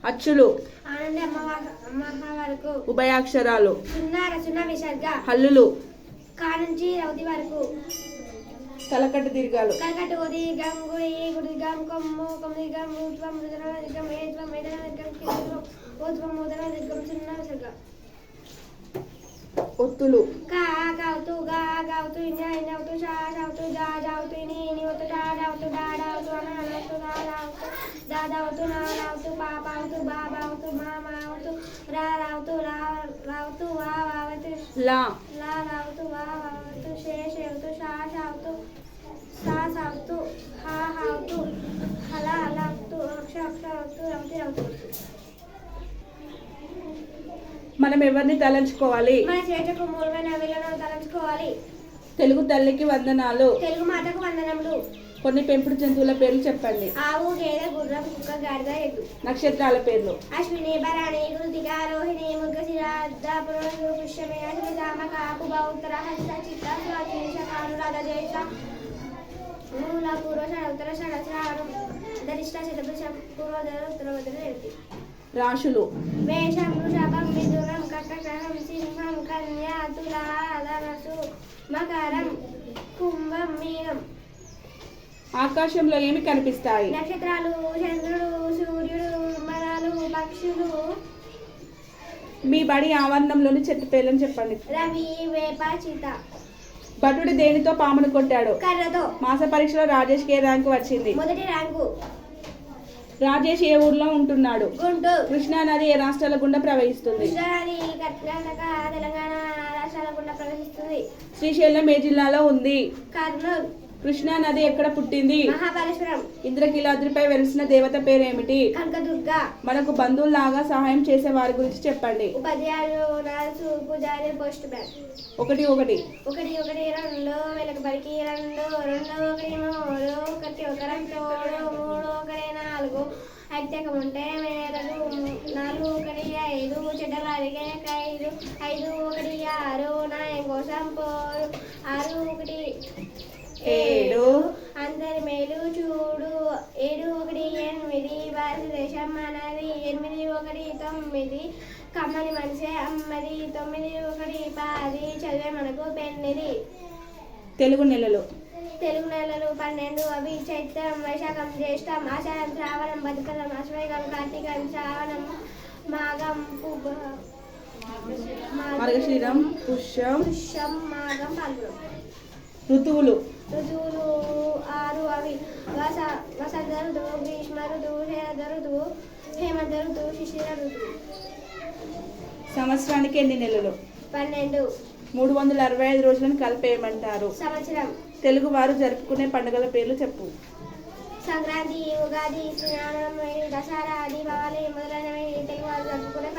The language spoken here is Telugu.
అచ్చులు ఆనంద అమ్మ వరకు ఉభయాక్షరాలు రచన విసర్గ హల్లులు కానుంచి రౌతి వరకు తలకట్టు దీర్ఘాలు కలకట్టు దీర్ఘం గుడి గుడిగం కొమ్ము కొమ్మిగం ఊత్వం మృదన దీర్ఘం ఏత్వం మేదన దీర్ఘం కిందం ఊత్వం మృదన దీర్ఘం చిన్న విసర్గ ఒత్తులు కా గావుతు ఇన్యావుతు షావుతు జావుతు ఇని ఒత్తు డావుతు డావుతు అనావుతు దాదావుతు నావుతు పాపావుతు బాబావుతు మామావుతు రావుతు రావుతు వావుతు లా రావుతు వావుతు శేషవుతు షావుతు సావుతు హావుతు హలావుతు అక్షవుతు రౌతి రౌతు. మనం ఎవరిని తలంచుకోవాలి? మన చేతకు మూలమైన వీళ్ళను తలంచుకోవాలి. తెలుగు తల్లికి వందనాలు. తెలుగు మాతకు వందనములు. కొన్ని పెంపుడు జంతువుల పేర్లు చెప్పండి. ఆవు, గేదె, గుర్రం, కుక్క, గాడిద, ఎద్దు. నక్షత్రాల పేర్లు. అశ్విని, భరణి, కృతిక, రోహిణి, మృగశిర, పునరు, పుష్యమి, అశ్వితామ, కాపు, ఉత్తర, హస్త, చిత్త, స్వాతి, అనురాధ, జ్యేష్ఠ, మూల, పూర్వ, ఉత్తర, శ్రావణం, ధనిష్ట, శతభిషం, పూర్వోదర, ఉత్తరోదర, రేవతి. రాశులు. మేషం, వృషభం, మిథునం, కర్కాటకం, సింహం, కన్యా, తులా, ధనస్సు, మకరం, కుంభం, మీనం. ఆకాశంలో ఏమి కనిపిస్తాయి? నక్షత్రాలు, చంద్రుడు, సూర్యుడు, మరాలు, పక్షులు. మీ బడి ఆవరణంలోని చెట్టు పేర్లను చెప్పండి. రవి, వేప, చీత. భటుడు దేనితో పామును కొట్టాడు? కర్రతో. మాస పరీక్షలో రాజేష్ ఏ ర్యాంకు వచ్చింది? మొదటి ర్యాంకు. రాజేష్ ఏ ఊర్లో ఉంటున్నాడు? గుంటూరు. కృష్ణా నది ఏ రాష్ట్రాల గుండా ప్రవహిస్తుంది? కృష్ణా నది కర్ణాటక, తెలంగాణ రాష్ట్రాల గుండా ప్రవహిస్తుంది. శ్రీశైలం ఏ జిల్లాలో ఉంది? కర్నూలు. కృష్ణా నది ఎక్కడ పుట్టింది? మహాబలేశ్వరం. ఇంద్రకీలాద్రిపై వెలిసిన దేవత పేరేమిటి? కనకదుర్గ. మనకు బంధువులాగా సహాయం చేసే వారి గురించి చెప్పండి. ఉపాధ్యాయులు, నర్సు, పూజారి, పోస్ట్ మ్యాన్. 1 1 1 1 2 వెలక బడికి 2 2 1 3 1 1 తోడు 3 1 4 ఐత్యకం ఉంటే మేరలు 4 1 5 చెడ్డలారిగే 5 5 1 6 నాయం కోసం పోరు 6 1 7 అందరి మేలు చూడు 7 1 8 భారతదేశం మనది 8 1 9 కమ్మని మనిషే అమ్మది 9 1 10 చదివే మనకు పెన్నిది. తెలుగు నెలలు. తెలుగు నెలలు 12 అవి చైత్రం, వైశాఖం, జ్యేష్టం, ఆషాఢం, శ్రావణం, భద్రం, అశ్వయుగం, కార్తీకం, శ్రావణం, మాఘం, మార్గశిరం, పుష్యం, మాఘం, పాల్గొనం. ఋతువులు. ఋతువులు 6 అవి వసంత ఋతువు, గ్రీష్మ ఋతువు, శరద్ ఋతువు, హేమంత ఋతువు, శిశిర ఋతువు. సంవత్సరానికి ఎన్ని నెలలు? 12. 365 రోజులను కలిపేయమంటారు. సంవత్సరం. తెలుగు వారు జరుపుకునే పండుగల పేర్లు చెప్పు. సంక్రాంతి, ఉగాది, శ్రీరామనవమి, దసరా, దీపావళి మొదలైనవి తెలుగు వారు జరుపుకునే